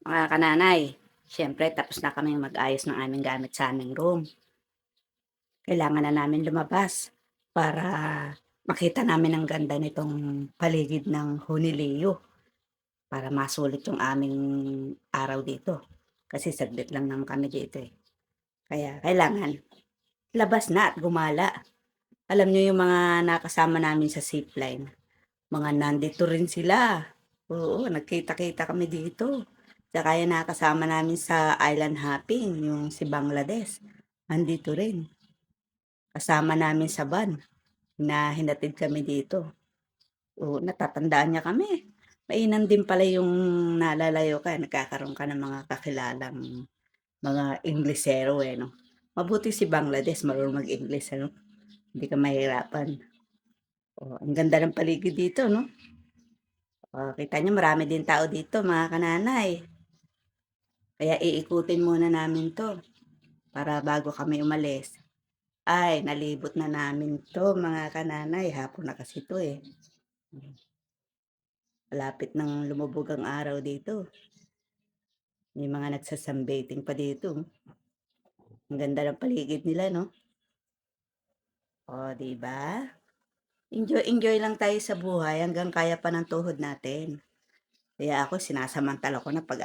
Mga kananay, siyempre tapos na kami mag-ayos ng aming gamit sa aming room. Kailangan na namin lumabas para makita namin ang ganda nitong paligid ng Honolulu para masulit yung aming araw dito. Kasi saglit lang naman kami dito eh. Kaya kailangan labas na at gumala. Alam niyo yung mga nakasama namin sa zipline, mga nandito rin sila. Oo, nagkita-kita kami dito. Tsaka yung nakasama namin sa island hopping, yung si Bangladesh. Andito rin. Kasama namin sa van na hinatid kami dito. Oo, natatandaan niya kami. Mainam din pala yung nalalayo ka, nagkakaroon ka ng mga kakilalang mga Inglesero eh, no? Mabuti si Bangladesh, marunong mag-English, ano? Hindi ka mahirapan. Oh, ang ganda ng paligid dito, no? Oh, kita niyo marami din tao dito, mga kananay. Kaya iikutin muna namin to para bago kami umalis. Ay, nalibot na namin to, mga kananay. Hapon na kasi to eh. Malapit nang lumubog ang araw dito. May mga nagsasambating pa dito. Ang ganda ng paligid nila, no? O, di ba? Enjoy, enjoy lang tayo sa buhay hanggang kaya pa ng tuhod natin. Kaya ako, sinasamantala ko na pag